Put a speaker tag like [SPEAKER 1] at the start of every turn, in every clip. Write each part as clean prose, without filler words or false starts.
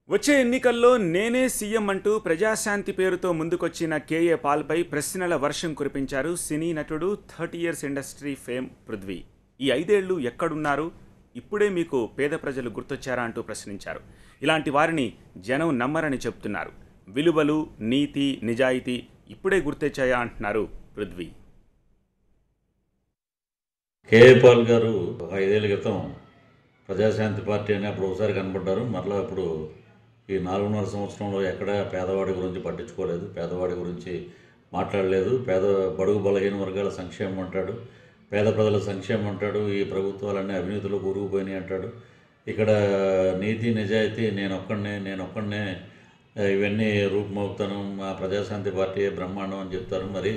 [SPEAKER 1] వచ్చే ఎన్నికల్లో నేనే సీఎం అంటూ ప్రజాశాంతి పేరుతో ముందుకొచ్చిన కేఏ పాల్పై ప్రశ్నల వర్షం కురిపించారు సినీ నటుడు 30 ఇయర్స్ ఇండస్ట్రీ ఫేమ్ పృథ్వీ. ఈ 5 ఏళ్లు ఎక్కడున్నారు, ఇప్పుడే మీకు పేద ప్రజలు గుర్తొచ్చారా అంటూ ప్రశ్నించారు. ఇలాంటి వారిని జనం నమ్మరని చెప్తున్నారు. విలువలు, నీతి, నిజాయితీ ఇప్పుడే గుర్తొచ్చాయా అంటున్నారు పృథ్వీ.
[SPEAKER 2] కేఏ పాల్ గారు 5 ఏళ్ల క్రితం ప్రజాశాంతి పార్టీ అని అప్పుడు ఒకసారి కనపడ్డారు. మరలా ఇప్పుడు ఈ 4.5 సంవత్సరంలో ఎక్కడ పేదవాడి గురించి పట్టించుకోలేదు, పేదవాడి గురించి మాట్లాడలేదు. బడుగు బలహీన వర్గాల సంక్షేమం అంటాడు, పేద ప్రజల సంక్షేమం అంటాడు. ఈ ప్రభుత్వాలన్నీ అవినీతిలో కూరుకుపోయినాయి అంటాడు. ఇక్కడ నీతి నిజాయితీ నేనొక్కడనే ఇవన్నీ రూపుమవుతాను, మా ప్రజాశాంతి పార్టీ బ్రహ్మాండం అని చెప్తారు. మరి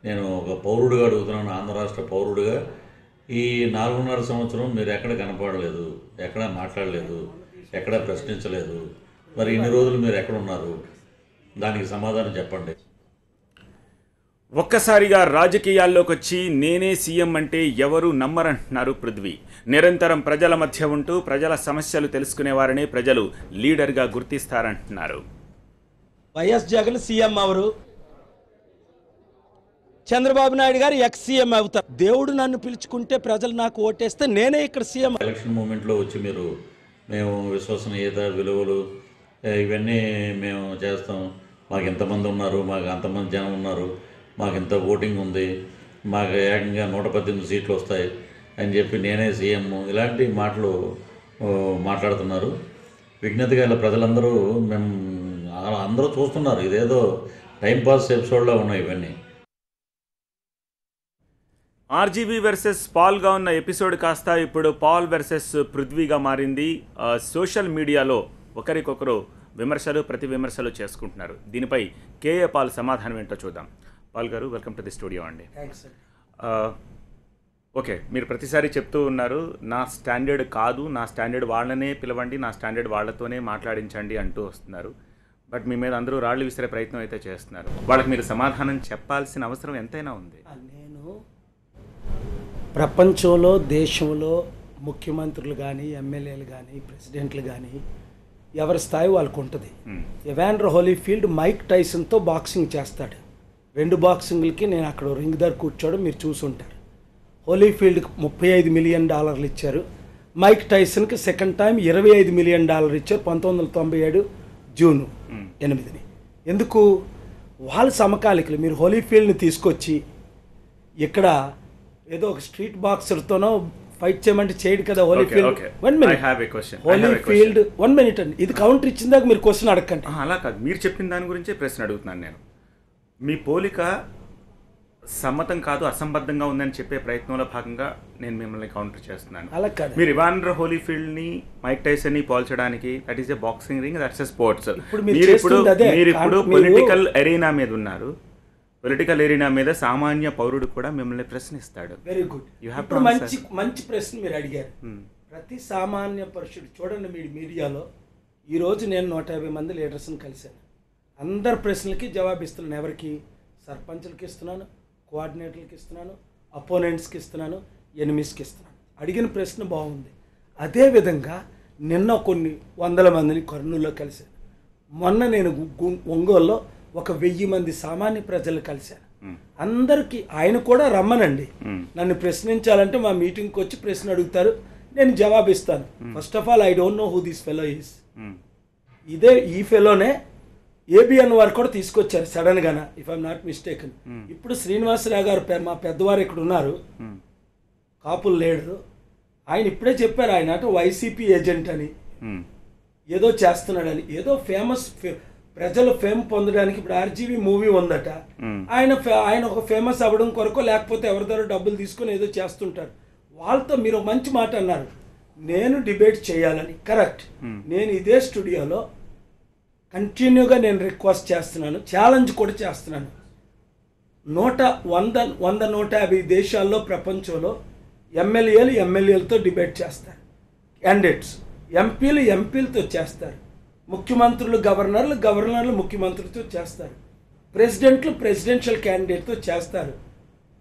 [SPEAKER 2] నేను ఒక పౌరుడిగా అడుగుతున్నాను, ఆంధ్ర రాష్ట్ర పౌరుడిగా. ఈ 4.5 సంవత్సరం మీరు ఎక్కడ కనపడలేదు, ఎక్కడ మాట్లాడలేదు, ఎక్కడ ప్రశ్నించలేదు. మరి ఇన్ని రోజులు మీరు ఎక్కడున్నారు? దానికి సమాధానం చెప్పండి.
[SPEAKER 1] ఒక్కసారిగా రాజకీయాల్లోకి వచ్చి నేనే సీఎం అంటే ఎవరు నమ్మరంటున్నారు పృథ్వీ. నిరంతరం ప్రజల మధ్య ఉంటూ ప్రజల సమస్యలు తెలుసుకునేవారనే ప్రజలు లీడర్గా గుర్తిస్తారంటున్నారు.
[SPEAKER 3] వైఎస్ జగన్ సీఎం అవరు, చంద్రబాబు నాయుడు గారు ఎక్స్ సీఎం అవుతారు. దేవుడు నన్ను పిలుచుకుంటే ప్రజలు నాకు ఓటేస్తే నేనే ఇక్కడ సీఎం.
[SPEAKER 2] ఎలక్షన్ మూమెంట్లో వచ్చి మీరు మేము విశ్వసనీయత, విలువలు ఇవన్నీ మేము చేస్తాం, మాకు ఎంతమంది ఉన్నారు, మాకు అంతమంది జనం ఉన్నారు, మాకు ఇంత ఓటింగ్ ఉంది, మాకు ఏకంగా 118 సీట్లు వస్తాయి అని చెప్పి నేనే సీఎం, ఇలాంటి మాటలు మాట్లాడుతున్నారు. విజ్ఞతగా ఇలా ప్రజలందరూ అందరూ చూస్తున్నారు. ఇదేదో టైంపాస్ ఎపిసోడ్లో ఉన్నాయి ఇవన్నీ.
[SPEAKER 1] ఆర్జీవీ వర్సెస్ పాల్గా ఉన్న ఎపిసోడ్ కాస్త ఇప్పుడు పాల్ వర్సెస్ పృథ్వీగా మారింది. సోషల్ మీడియాలో ఒకరికొకరు విమర్శలు, ప్రతి విమర్శలు చేసుకుంటున్నారు. దీనిపై కేఏ పాల్ సమాధానం ఏంటో చూద్దాం. పాల్ గారు, వెల్కమ్ టు ది స్టూడియో అండి. ఓకే, మీరు ప్రతిసారి చెప్తూ ఉన్నారు నా స్టాండర్డ్ కాదు, నా స్టాండర్డ్ వాళ్ళనే పిలవండి, నా స్టాండర్డ్ వాళ్ళతోనే మాట్లాడించండి అంటూ వస్తున్నారు. బట్ మీ మీద అందరూ రాళ్ళు విసిరే ప్రయత్నం అయితే చేస్తున్నారు. వాళ్ళకి మీరు సమాధానం చెప్పాల్సిన అవసరం ఎంతైనా ఉంది.
[SPEAKER 3] నేను ప్రపంచంలో, దేశంలో ముఖ్యమంత్రులు కానీ, ఎమ్మెల్యేలు కానీ, ప్రెసిడెంట్లు కానీ ఎవరి స్థాయి వాళ్ళకు ఉంటుంది. ఎవాండర్ హోలీఫీల్డ్ మైక్ టైసన్తో బాక్సింగ్ చేస్తాడు. 2 బాక్సింగ్లకి నేను అక్కడ రింగ్ దగ్గర కూర్చోవడం మీరు చూసుంటారు. హోలీఫీల్డ్కి $35 మిలియన్ ఇచ్చారు. మైక్ టైసన్కి సెకండ్ టైం $25 మిలియన్ ఇచ్చారు 1997 జూన్ 8ని. ఎందుకు? వాళ్ళ సమకాలికలు. మీరు హోలీఫీల్డ్ని తీసుకొచ్చి ఇక్కడ ఏదో ఒక స్ట్రీట్ బాక్సర్తోనో ఫైట్ చేయమంటే చేయడు కదా. హోలీఫీల్డ్ 1 మినిట్ అండి, ఇది కౌంటర్ ఇచ్చిందాక మీరు క్వశ్చన్ అడగండి.
[SPEAKER 1] అలా కాదు, మీరు చెప్పిన దాని గురించే ప్రశ్న అడుగుతున్నాను నేను. మీ పోలిక సమ్మతం కాదు, అసంబద్ధంగా ఉందని చెప్పే ప్రయత్నంలో భాగంగా నేను మిమ్మల్ని కౌంటర్ చేస్తున్నాను.
[SPEAKER 3] అలా కాదు,
[SPEAKER 1] మీరు ఇవాండర్ హోలీఫీల్డ్ని, మైక్ టైసన్ని పోల్చడానికి that is a boxing ring, that's a sports. మీరు ఇప్పుడు పొలిటికల్ ఎరీనా మీద ఉన్నారు. పొలిటికల్ ఎరీనా మీద సామాన్య పౌరుడు కూడా మిమ్మల్ని ప్రశ్నిస్తాడు.
[SPEAKER 3] Very good. ఇప్పుడు మంచి ప్రశ్న మీరు అడిగారు. ప్రతి సామాన్య పరుషుడు చూడండి, మీడియాలో ఈరోజు నేను 150 మంది లీడర్స్ని కలిశాను. అందరి ప్రశ్నలకి జవాబిస్తున్నాను. ఎవరికి? సర్పంచులకి ఇస్తున్నాను, కోఆర్డినేటర్లకి ఇస్తున్నాను, అపోనెంట్స్కి ఇస్తున్నాను, ఎనిమిస్కి ఇస్తున్నాను. అడిగిన ప్రశ్న బాగుంది. అదేవిధంగా నిన్న కొన్ని 100 మందిని కర్నూలులో కలిశాను. మొన్న నేను ఒంగోలులో 1000 మంది సామాన్య ప్రజలు కలిశాను. అందరికీ ఆయన కూడా రమ్మనండి, నన్ను ప్రశ్నించాలంటే మా మీటింగ్కి వచ్చి ప్రశ్న అడుగుతారు, నేను జవాబిస్తాను. First of all I don't know who this fellow is. ఈ ఫెలోనే ఏబిఎన్ వారు కూడా తీసుకొచ్చారు సడన్గాన, ఇఫ్ ఐఎమ్ నాట్ మిస్టేకన్. ఇప్పుడు శ్రీనివాసరావు గారు మా పెద్దవారు ఇక్కడ ఉన్నారు, కాపులు లీడరు. ఆయన ఇప్పుడే చెప్పారు, ఆయన అంటే వైసీపీ ఏజెంట్ అని, ఏదో చేస్తున్నాడని, ఏదో ఫేమస్ ప్రజలు ఫేమ్ పొందడానికి. ఇప్పుడు ఆర్జీవీ మూవీ ఉందట, ఆయన ఒక ఫేమస్ అవ్వడం కొరకు, లేకపోతే ఎవరి ద్వారా డబ్బులు తీసుకొని ఏదో చేస్తుంటారు. వాళ్ళతో మీరు మంచి మాట అన్నారు, నేను డిబేట్ చేయాలని. కరెక్ట్. నేను ఇదే స్టూడియోలో కంటిన్యూగా నేను రిక్వెస్ట్ చేస్తున్నాను, ఛాలెంజ్ కూడా చేస్తున్నాను. 150 దేశాల్లో, ప్రపంచంలో ఎమ్మెల్యేలతో డిబేట్ చేస్తారు, క్యాండిడేట్స్. ఎంపీలతో చేస్తారు, ముఖ్యమంత్రులు గవర్నర్లు ముఖ్యమంత్రులతో చేస్తారు, ప్రెసిడెన్షియల్ క్యాండిడేట్తో చేస్తారు.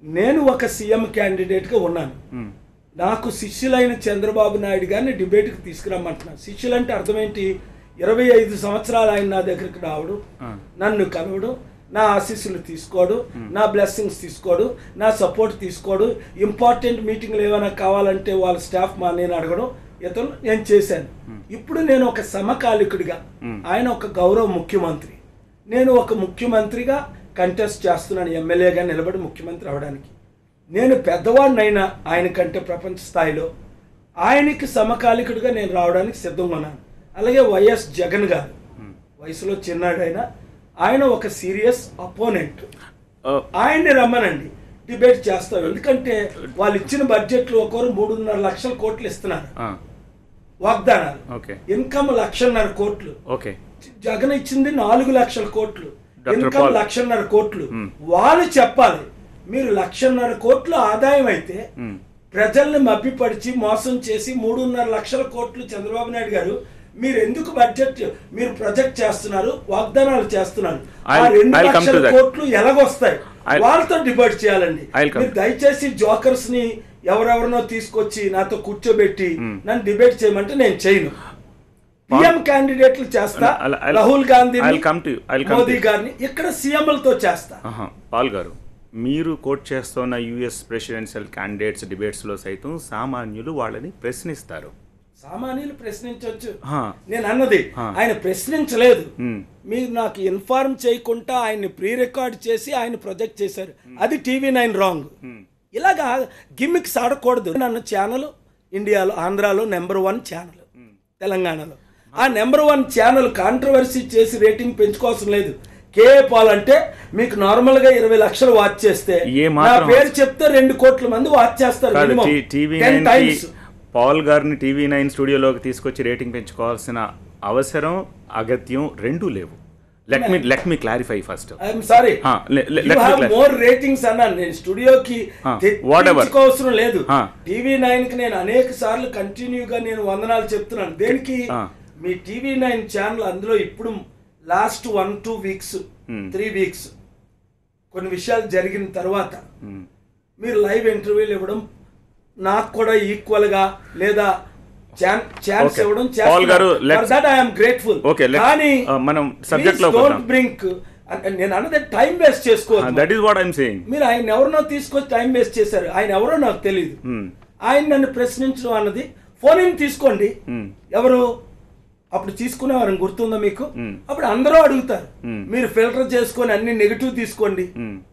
[SPEAKER 3] నేను ఒక సీఎం క్యాండిడేట్గా ఉన్నాను. నాకు శిష్యులైన చంద్రబాబు నాయుడు గారిని డిబేట్కి తీసుకురమ్మంటున్నాను. శిష్యులు అంటే అర్థం ఏంటి? 25 సంవత్సరాలు ఆయన నా దగ్గరికి రావడం, నన్ను కలవడం, నా ఆశీస్సులు తీసుకోడు, నా బ్లెస్సింగ్స్ తీసుకోడు, నా సపోర్ట్ తీసుకోడు, ఇంపార్టెంట్ మీటింగ్లు ఏమైనా కావాలంటే వాళ్ళ స్టాఫ్ నేను అడగడం ఇతను నేను చేశాను. ఇప్పుడు నేను ఒక సమకాలికుడిగా, ఆయన ఒక గౌరవ ముఖ్యమంత్రి, నేను ఒక ముఖ్యమంత్రిగా కంటెస్ట్ చేస్తున్నాను ఎమ్మెల్యేగా నిలబడి ముఖ్యమంత్రి అవడానికి. నేను పెద్దవాడినైనా ఆయన కంటే ప్రపంచ స్థాయిలో ఆయనకి సమకాలికుడిగా నేను రావడానికి సిద్ధంగా ఉన్నాను. అలాగే వైఎస్ జగన్ గారు వయసులో చిన్నాడైనా ఆయన ఒక సీరియస్ అపోనెంట్, ఆయన్ని రమ్మనండి, డిబేట్ చేస్తాం. ఎందుకంటే వాళ్ళు ఇచ్చిన బడ్జెట్లు ఒకరు 3.5 లక్షల కోట్లు ఇస్తున్నారు వాగ్దానాలు, ఇన్కమ్ 1.5 కోట్లు, జగన్ ఇచ్చింది 4 లక్షల కోట్లు, ఇన్కమ్ 1.5 కోట్లు. వాళ్ళు చెప్పాలి మీరు 1.5 కోట్లు ఆదాయం అయితే ప్రజల్ని మభ్యపరిచి మోసం చేసి 3.5 లక్షల కోట్లు చంద్రబాబు నాయుడు గారు మీరు ఎందుకు బడ్జెట్ మీరు ప్రొజెక్ట్ చేస్తున్నారు, వాగ్దానాలు చేస్తున్నారు, ఆ 2 లక్షల కోట్లు ఎలాగొస్తాయి వాళ్ళతో డిబేట్ చేయాలండి. మీరు దయచేసి జోకర్స్ ని ఎవరెవరినో తీసుకొచ్చి నాతో కూర్చోబెట్టి నన్ను డిబేట్ చేయమంటే నేను చేయను. పిఎం క్యాండిడేట్లు చేస్తా, రాహుల్ గాంధీ, మోదీ గారిని ఇక్కడ సీఎంలతో చేస్తా.
[SPEAKER 1] పాల్ గారు, మీరు కోట్ చేస్తున్న యుఎస్ ప్రెసిడెన్షియల్ క్యాండిడేట్స్ డిబేట్స్లో సైతం సామాన్యులు వాళ్ళని ప్రశ్నిస్తారు.
[SPEAKER 3] సామాన్యులు ప్రశ్నించవచ్చు, నేను అన్నది ఆయన ప్రశ్నించలేదు. మీరు నాకు ఇన్ఫార్మ్ చేయకుండా ఆయన్ని ప్రీ రికార్డ్ చేసి ఆయన ప్రొజెక్ట్ చేశారు, అది TV9 రాంగ్. ఇలాగా గిమ్మిక్స్ ఆడకూడదు. నన్ను ఛానల్ ఇండియాలో ఆంధ్రాలో నెంబర్ 1 ఛానల్, తెలంగాణలో ఆ నెంబర్ 1 ఛానల్ కాంట్రవర్సీ చేసి రేటింగ్ పెంచుకోవాల్సిన లేదు. కేఏ పాల్ అంటే మీకు నార్మల్ గా 20 లక్షలు వాచ్ చేస్తే నా పేరు చెప్తే 2 కోట్ల మంది వాచ్ చేస్తారు.
[SPEAKER 1] పాల్ గారిని TV9 స్టూడియోలోకి తీసుకొచ్చి రేటింగ్ పెంచుకోవాల్సిన అవసరం అగత్యం రెండూ లేవు. Let me clarify first.
[SPEAKER 3] I'm sorry, you have more ratings అన్నాను నేను. స్టూడియోకి తెచ్చుకోవాల్సిన లేదు. TV9 కి నేను అనేక సార్లు కంటిన్యూగా నేను వందనాలు చెప్తున్నాను. దేనికి? మీ TV9 ఛానల్ అందులో ఇప్పుడు లాస్ట్ 1-2 వీక్స్ 3 వీక్స్ కొన్ని విషయాలు జరిగిన తర్వాత మీరు లైవ్ ఇంటర్వ్యూలు ఇవ్వడం నాకు కూడా ఈక్వల్ గా లేదా ఛాన్స్ ఇవ్వడం గ్రేట్ఫుల్. కానీ డోంట్ బ్రింక్, నేను అన్నది టైం వేస్ట్ చేసుకోవచ్చు. మీరు ఆయన ఎవరినో తీసుకొచ్చి టైం వేస్ట్ చేశారు. ఆయన ఎవరో నాకు తెలియదు. ఆయన నన్ను ప్రశ్నించడం అన్నది ఫోన్ ఇన్ తీసుకోండి. ఎవరు అప్పుడు తీసుకునేవారని గుర్తుందా మీకు? అప్పుడు అందరూ అడుగుతారు. మీరు ఫిల్టర్ చేసుకొని అన్ని నెగిటివ్ తీసుకోండి.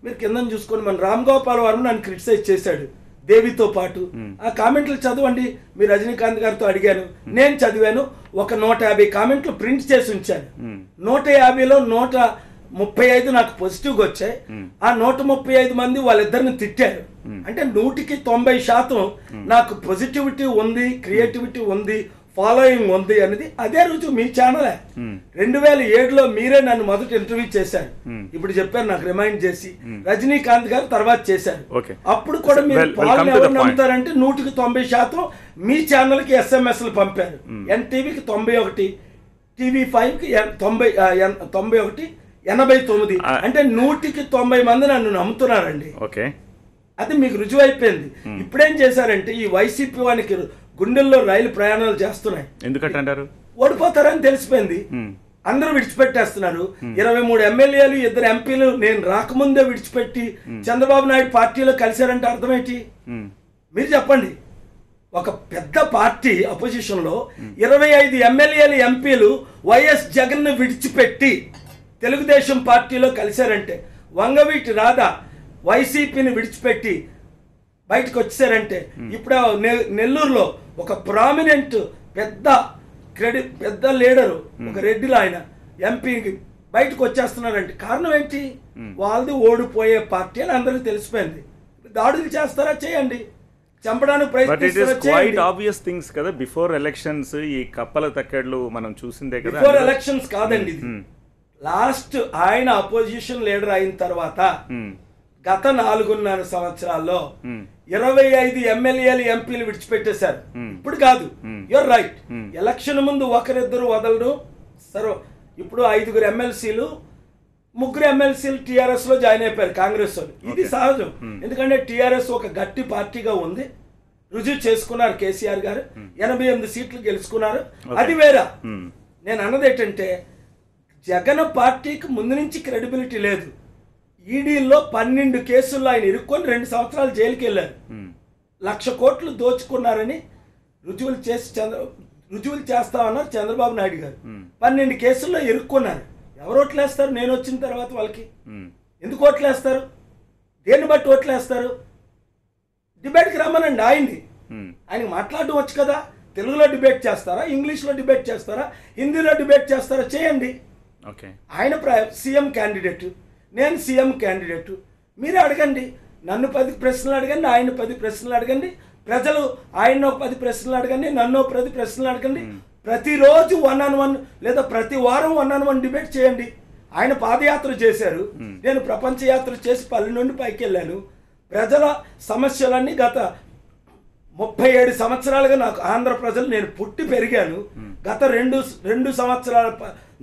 [SPEAKER 3] మీరు కింద చూసుకోండి. మన రామ్ గోపాల్ వర్మ నన్ను క్రిటిసైజ్ చేశాడు దేవితో పాటు. ఆ కామెంట్లు చదవండి. మీరు రజనీకాంత్ గారితో అడిగాను, నేను చదివాను. ఒక 150 కామెంట్లు ప్రింట్ చేసి ఉంచాను. 150లో 135 నాకు పాజిటివ్గా వచ్చాయి. ఆ 135 మంది వాళ్ళిద్దరిని తిట్టారు. అంటే 100% నాకు పాజిటివిటీ ఉంది, క్రియేటివిటీ ఉంది, ఫాలోయింగ్ ఉంది అనేది అదే రుజువు మీ ఛానలే. 2007లో మీరే నన్ను మొదటి ఇంటర్వ్యూ చేశారు. ఇప్పుడు చెప్పారు నాకు రిమైండ్ చేసి. రజనీకాంత్ గారు తర్వాత చేశారు. అప్పుడు కూడా మీరు పాలన ఎవరు నమ్ముతారంటే 100% మీ ఛానల్ కి SMS పంపారు. NTVకి 91, TV5కి 91, 89. అంటే 100% మంది నన్ను నమ్ముతున్నారండి. అది మీకు రుజువు అయిపోయింది. ఇప్పుడేం చేశారంటే ఈ వైసీపీ వానికి గుండెల్లో రైలు ప్రయాణాలు చేస్తున్నాయి.
[SPEAKER 1] ఎందుకంటారు?
[SPEAKER 3] ఓడిపోతారని తెలిసిపోయింది. అందరూ విడిచిపెట్టేస్తున్నారు. 23 ఎమ్మెల్యేలు 2 ఎంపీలు నేను రాకముందే విడిచిపెట్టి చంద్రబాబు నాయుడు పార్టీలో కలిశారంటే అర్థం ఏంటి? మీరు చెప్పండి. ఒక పెద్ద పార్టీ అపోజిషన్ లో 25 ఎమ్మెల్యేలు ఎంపీలు వైఎస్ జగన్ ను విడిచిపెట్టి తెలుగుదేశం పార్టీలో కలిశారంటే, వంగవీటి రాధా వైసీపీని విడిచిపెట్టి బయటకు వచ్చారంటే, ఇప్పుడు నెల్లూరులో ఒక ప్రామినెంట్ పెద్ద లీడరు ఒక రెడ్డిలో ఆయన ఎంపీకి బయటకు వచ్చేస్తున్నారంటే కారణం ఏంటి? వాళ్ళది ఓడిపోయే పార్టీ అని అందరికీ తెలిసిపోయింది. దాడులు చేస్తారా చేయండి, చంపడానికి
[SPEAKER 1] ప్రయత్నిస్తారా. బిఫోర్ ఎలక్షన్స్ ఈ కప్పల తక్కెళ్ళు మనం చూసిందే కదా.
[SPEAKER 3] బిఫోర్ ఎలక్షన్స్ కాదండి ఇది. లాస్ట్ ఆయన అపోజిషన్ లీడర్ అయిన తర్వాత గత 4.5 సంవత్సరాల్లో 25 ఎమ్మెల్యేలు ఎంపీలు విడిచిపెట్టేశారు. ఇప్పుడు కాదు, యూర్ రైట్. ఎలక్షన్ ముందు ఒకరిద్దరు వదలరు. సరే, ఇప్పుడు 5 ఎమ్మెల్సీలు 3 ఎమ్మెల్సీలు టీఆర్ఎస్ లో జాయిన్ అయిపోయారు కాంగ్రెస్ వాళ్ళు. ఇది సహజం. ఎందుకంటే టీఆర్ఎస్ ఒక గట్టి పార్టీగా ఉంది. రుజువు చేసుకున్నారు కేసీఆర్ గారు. 88 సీట్లు గెలుచుకున్నారు. అది వేరే. నేను అన్నది ఏంటంటే జగన్ పార్టీకి ముందు నుంచి క్రెడిబిలిటీ లేదు. ఈడీల్లో 12 కేసుల్లో ఆయన ఇరుక్కొని 2 సంవత్సరాలు జైలుకి వెళ్ళారు. 1,00,000 కోట్లు దోచుకున్నారని రుజువులు చేస్తామన్నారు చంద్రబాబు నాయుడు గారు. 12 కేసుల్లో ఇరుక్కున్నారు. ఎవరు ఓట్లేస్తారు? నేను వచ్చిన తర్వాత వాళ్ళకి ఎందుకు ఓట్లేస్తారు? దేన్ని బట్టి ఓట్లేస్తారు? డిబేట్కి రమ్మనండి ఆయనకి మాట్లాడడం వచ్చు కదా. తెలుగులో డిబేట్ చేస్తారా, ఇంగ్లీష్లో డిబేట్ చేస్తారా, హిందీలో డిబేట్ చేస్తారా? చేయండి. ఆయన సీఎం క్యాండిడేట్, నేను సీఎం క్యాండిడేట్. మీరే అడగండి. నన్ను 10 ప్రశ్నలు అడగండి, ఆయన 10 ప్రశ్నలు అడగండి. ప్రజలు ఆయన 10 ప్రశ్నలు అడగండి, నన్ను 10 ప్రశ్నలు అడగండి. ప్రతిరోజు 1-on-1 లేదా ప్రతి వారం 1-on-1 డిబేట్ చేయండి. ఆయన పాదయాత్ర చేశారు, నేను ప్రపంచ యాత్ర చేసి పల్లె నుండి పైకి వెళ్ళాను. ప్రజల సమస్యలన్నీ గత 37 సంవత్సరాలుగా నాకు ఆంధ్ర ప్రజలు, నేను పుట్టి పెరిగాను. గత 2 సంవత్సరాల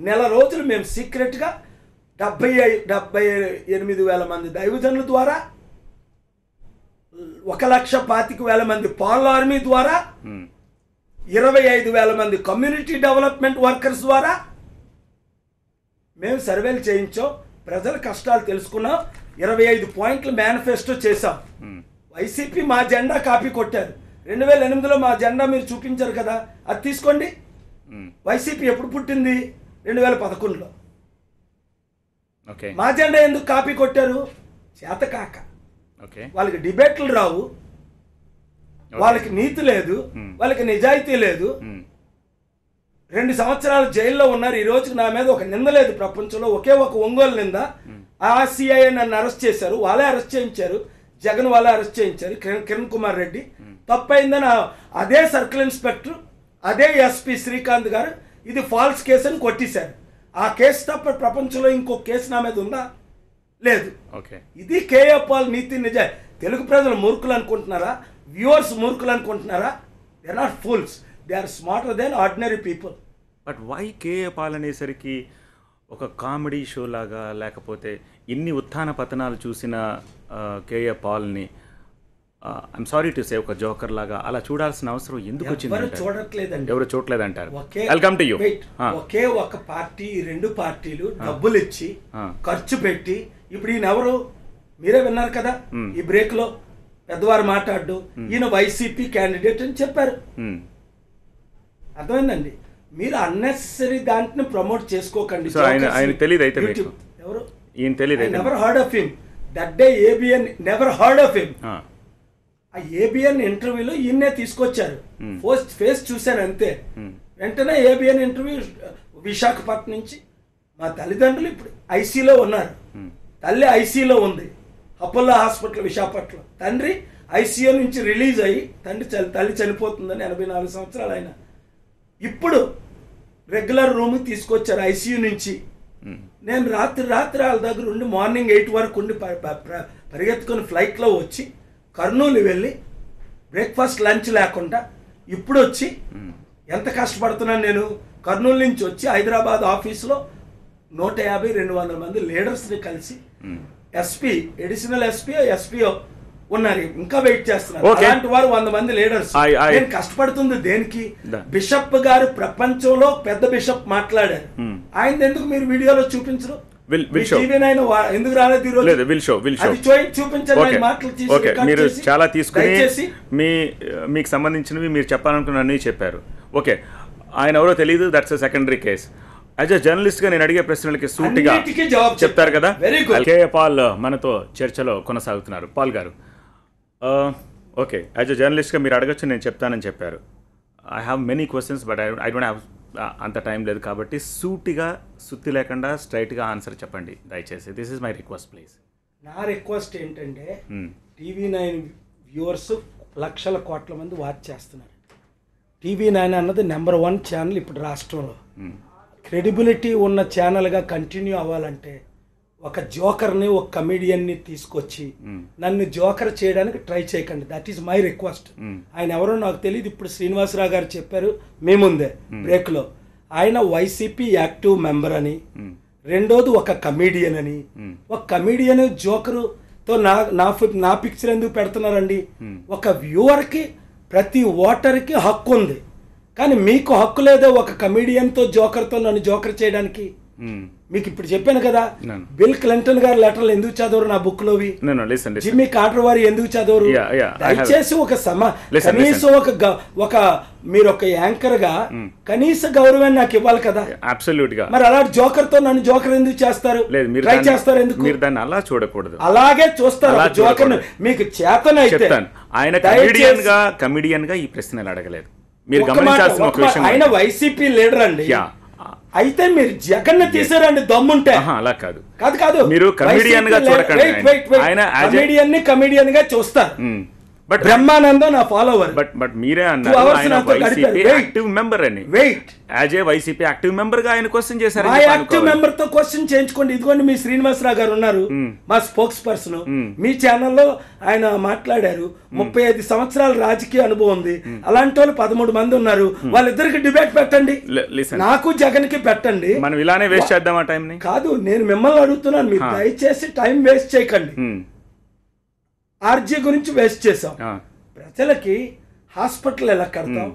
[SPEAKER 3] నెల రోజులు మేము సీక్రెట్గా 78,000 మంది దైవజనుల ద్వారా, 1,25,000 మంది పాల్ ఆర్మీ ద్వారా, 25,000 మంది కమ్యూనిటీ డెవలప్మెంట్ వర్కర్స్ ద్వారా మేము సర్వేలు చేయించాం. ప్రజల కష్టాలు తెలుసుకున్నాం. 25 పాయింట్ల మేనిఫెస్టో చేశాం. వైసీపీ మా జెండా కాపీ కొట్టారు. 2008లో మా జెండా మీరు చూపించారు కదా, అది తీసుకోండి. వైసీపీ ఎప్పుడు పుట్టింది? 2011లో. మా జెండా ఎందుకు కాపీ కొట్టారు? చేతకాక. వాళ్ళకి డిబేట్లు రావు, వాళ్ళకి నీతి లేదు, వాళ్ళకి నిజాయితీ లేదు. 2 సంవత్సరాలు జైల్లో ఉన్నారు. ఈ రోజుకి నా మీద ఒక నింద లేదు ప్రపంచంలో, ఒకే ఒక ఒంగోలు నింద. సిఐఏ నన్ను అరెస్ట్ చేశారు, వాళ్ళే అరెస్ట్ చేయించారు. జగన్ వాళ్ళే అరెస్ట్ చేయించారు, కిరణ్ కుమార్ రెడ్డి. తప్పైందని అదే సర్కిల్ ఇన్స్పెక్టర్, అదే ఎస్పీ శ్రీకాంత్ గారు ఇది ఫాల్స్ కేసు అని కొట్టేశారు. ఆ కేసు తప్ప ప్రపంచంలో ఇంకో కేసు నా మీద ఉందా? లేదు. ఇది కేఏ పాల్ నీతి నిజాయి. తెలుగు ప్రజలు మూర్ఖులు అనుకుంటున్నారా? వ్యూవర్స్ మూర్ఖులు అనుకుంటున్నారా? They are not fools, they are smarter than ordinary people.
[SPEAKER 1] But why KA Paul అనేసరికి ఒక కామెడీ షో లాగా, లేకపోతే ఇన్ని ఉత్థాన పతనాలు చూసిన కేఏ పాల్ని ఐఎమ్ సారీ టు సే ఒక జోకర్ లాగా అలా చూడాల్సిన అవసరం ఎందుకు వచ్చింది? ఎవరు చూడలేదంటారు? Welcome to you.
[SPEAKER 3] ఒకే ఒక పార్టీ, 2 పార్టీలు డబ్బులు ఇచ్చి ఖర్చు పెట్టి, ఇప్పుడు ఈయన ఎవరు మీరే విన్నారు కదా ఈ బ్రేక్ లో పెద్దవారు మాట్లాడు, ఈయన వైసీపీ క్యాండిడేట్ అని చెప్పారు. అర్థమైందండి. మీరు అన్నెసరీ దాంట్ని ప్రమోట్ చేసుకోకండి.
[SPEAKER 1] ఆయన తెలియదు అయితే
[SPEAKER 3] ఎవరు?
[SPEAKER 1] ఈయన తెలియదు.
[SPEAKER 3] Never heard of him. That day ABN never heard of him. ఆ ఏబిఎన్ ఇంటర్వ్యూలో ఈయన్నే తీసుకొచ్చారు. ఫేస్ చూశాను అంతే. వెంటనే ఏబిఎన్ ఇంటర్వ్యూ విశాఖపట్నం నుంచి. మా తల్లిదండ్రులు ఇప్పుడు ఐసీలో ఉన్నారు. తల్లి ఐసీలో ఉంది, అపోలో హాస్పిటల్ విశాఖపట్నం. తండ్రి ఐసీయూ నుంచి రిలీజ్ అయ్యి, తల్లి చనిపోతుందని 84 సంవత్సరాలు ఆయన. ఇప్పుడు రెగ్యులర్ రూమ్కి తీసుకొచ్చారు ఐసీయూ నుంచి. నేను రాత్రి వాళ్ళ దగ్గర ఉండి మార్నింగ్ 8 వరకు ఉండి పరిగెత్తుకొని ఫ్లైట్లో వచ్చి కర్నూలు వెళ్ళి బ్రేక్ఫాస్ట్ లంచ్ లేకుండా ఇప్పుడు వచ్చి ఎంత కష్టపడుతున్నాను నేను. కర్నూలు నుంచి వచ్చి హైదరాబాద్ ఆఫీస్లో 150-200 మంది లీడర్స్ని కలిసి, ఎస్పీ, ఎడిషనల్ ఎస్పీఓ ఉన్నారు, ఇంకా వెయిట్ చేస్తున్నారు. అలాంటి వారు 100 మంది లీడర్స్. నేను కష్టపడుతుంది దేనికి? బిషప్ గారు ప్రపంచంలో పెద్ద బిషప్ మాట్లాడారు, ఆయన ఎందుకు మీరు వీడియోలో చూపించరు? ఎందుకు రాలేదు?
[SPEAKER 1] మీరు చాలా తీసుకుని మీకు సంబంధించినవి మీరు చెప్పాలనుకున్న అన్నీ చెప్పారు. ఓకే, ఆయన ఎవరో తెలియదు, that's a secondary case. As a journalist గా నేను అడిగే ప్రశ్నలకి సూటిగా చెప్తారు కదా. కేఏ పాల్ మనతో చర్చలో కొనసాగుతున్నారు. పాల్ గారు, ఓకే, యాజ్ అ జర్నలిస్ట్గా మీరు అడగచ్చు, నేను చెప్తానని చెప్పారు. I have many questions, but I don't have అంత టైం లేదు కాబట్టి సూటిగా, సుత్తి లేకుండా స్ట్రైట్గా ఆన్సర్ చెప్పండి దయచేసి. This is my request please.
[SPEAKER 3] నా రిక్వెస్ట్ ఏంటంటే, TV9 వ్యూవర్స్ లక్షల కోట్ల మంది వాచ్ చేస్తున్నారు. TV9 అన్నది నెంబర్ 1 ఛానల్ ఇప్పుడు రాష్ట్రంలో. క్రెడిబిలిటీ ఉన్న ఛానల్గా కంటిన్యూ అవ్వాలంటే ఒక జోకర్ని, ఒక కమెడియన్ని తీసుకొచ్చి నన్ను జోకర్ చేయడానికి ట్రై చేయకండి. That is my request. ఆయన ఎవరో నాకు తెలియదు, ఇప్పుడు శ్రీనివాసరావు గారు చెప్పారు మేముందే బ్రేక్లో. ఆయన వైసీపీ యాక్టివ్ మెంబర్ అని, రెండోది ఒక కమెడియన్ అని. ఒక కమెడియన్ జోకరుతో నా పిక్చర్ ఎందుకు పెడుతున్నారండి? ఒక వ్యూవర్కి, ప్రతి ఓటర్కి హక్కు ఉంది, కానీ మీకు హక్కు లేదో ఒక కమీడియన్తో జోకర్తో నన్ను జోకర్ చేయడానికి. మీకు ఇప్పుడు చెప్పాను కదా, బిల్ క్లింటన్ గారు లెటర్లు ఎందుకు చదవరు నా బుక్ లోవి, జిమ్మీ కార్టర్ వారు ఎందుకు చదవరు? దయచేసి కనీసం ఒక మీరు ఒక యాంకర్ గా కనీస గౌరవాన్ని నాకు ఇవ్వాలి కదా.
[SPEAKER 1] అబ్సల్యూట్ గా.
[SPEAKER 3] మరి అలాంటి జోకర్ తో నన్ను జోకర్ ఎందుకు చేస్తారు? ట్రై చేస్తారు ఎందుకు?
[SPEAKER 1] మీరు దాన్ని అలా చూడకూడదు,
[SPEAKER 3] అలాగే చూస్తారు. జోకర్ మీకు చేతనైతే.
[SPEAKER 1] ఆయన కమిడియన్ గా ఈ ప్రశ్నలు అడగలేదు. మీరు గమనించాల్సిన ఒక విషయం,
[SPEAKER 3] ఆయన వైసీపీ లీడర్ అండి. అయితే మీరు జగన్ తీసారండి దమ్ముంటే.
[SPEAKER 1] అలా కాదు
[SPEAKER 3] కాదు,
[SPEAKER 1] మీరు కమిడియన్ గా చూడకండి,
[SPEAKER 3] కమిడియన్ గా చూస్తారు. బట్ బ్రహ్మానందం నా ఫాలోవర్.
[SPEAKER 1] బట్ మీరే అన్నారు ఆయన వైసీపీ యాక్టివ్ మెంబర్ అని. As a YCP active member గా ఆయన క్వశ్చన్ చేశారు.
[SPEAKER 3] ఆ యాక్టివ్ మెంబర్ తో క్వశ్చన్ చేయించుకోండి. ఇదిగోండి మీ శ్రీనివాసరావు గారు ఉన్నారు, మా స్పోక్స్ పర్సన్. మీ ఛానల్లో ఆయన మాట్లాడారు. 35 సంవత్సరాల రాజకీయ అనుభవం ఉంది. అలాంటి వాళ్ళు 13 మంది ఉన్నారు. వాళ్ళిద్దరికి డిబేట్ పెట్టండి, నాకు జగన్ కి పెట్టండి.
[SPEAKER 1] మనం ఇలానే వేస్ట్ చేద్దాం ఆ టైం ని.
[SPEAKER 3] కాదు, నేను మిమ్మల్ని అడుగుతున్నాను, మీరు దయచేసి టైం వేస్ట్ చేయకండి. ఆర్జీ గురించి వేస్ట్ చేసాం. ప్రజలకి హాస్పిటల్ ఎలా కడతాం,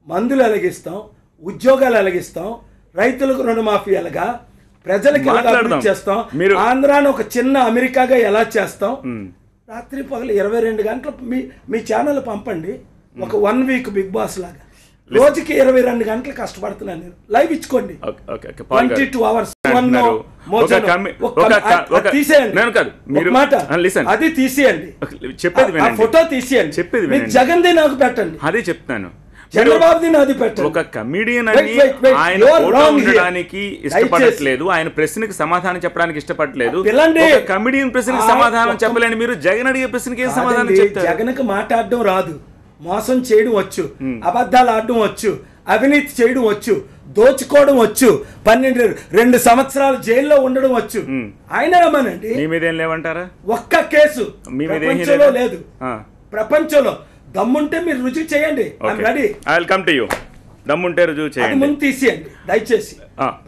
[SPEAKER 3] మందులు ఎలాగిస్తాం, ఉద్యోగాలు ఎలాగిస్తాం, రైతులకు రుణమాఫీ ఎలాగా, ప్రజలకు ఎలా అభివృద్ధి చేస్తాం, ఆంధ్రాను ఒక చిన్న అమెరికాగా ఎలా చేస్తాం. రాత్రి పగలు 22 గంటలు మీ ఛానల్ పంపండి. ఒక 1 వీక్ బిగ్ బాస్ లాగా రోజుకి 22 గంటలు కష్టపడుతున్నాను నేను. లైవ్ ఇచ్చుకోండి, 22 hours. అది తీసేయండి, ఫోటో తీసేయండి, జగన్ ది నాకు పెట్టండి.
[SPEAKER 1] అదే చెప్తాను,
[SPEAKER 3] చంద్రబాబుది నాది పెట్టండి.
[SPEAKER 1] ఒక కమిడియన్ అని ఆయన ఉండడానికి ఇష్టపడట్లేదు, ఆయన ప్రశ్నకి సమాధానం చెప్పడానికి ఇష్టపడట్లేదు. కమిడియన్ ప్రశ్నకి సమాధానం చెప్పలేని మీరు జగన్ అడిగే ప్రశ్నకి ఏం సమాధానం చెప్తారు?
[SPEAKER 3] జగన్ కి మాట్లాడడం రాదు, మోసం చేయడం వచ్చు, అబద్ధాలు ఆడడం వచ్చు, అవినీతి చేయడం వచ్చు, దోచుకోవడం వచ్చు, 2 సంవత్సరాలు జైల్లో ఉండడం వచ్చు. ఆయన రమ్మనండి.
[SPEAKER 1] మీ మీద ఏం లేవంటారా?
[SPEAKER 3] ఒక్క కేసు ప్రపంచంలో లేదు. ప్రపంచంలో దమ్ముంటే మీరు రుజువు చేయండి.
[SPEAKER 1] దమ్ముంటే రుజువు చేయండి.
[SPEAKER 3] ముందు తీసేయండి దయచేసి.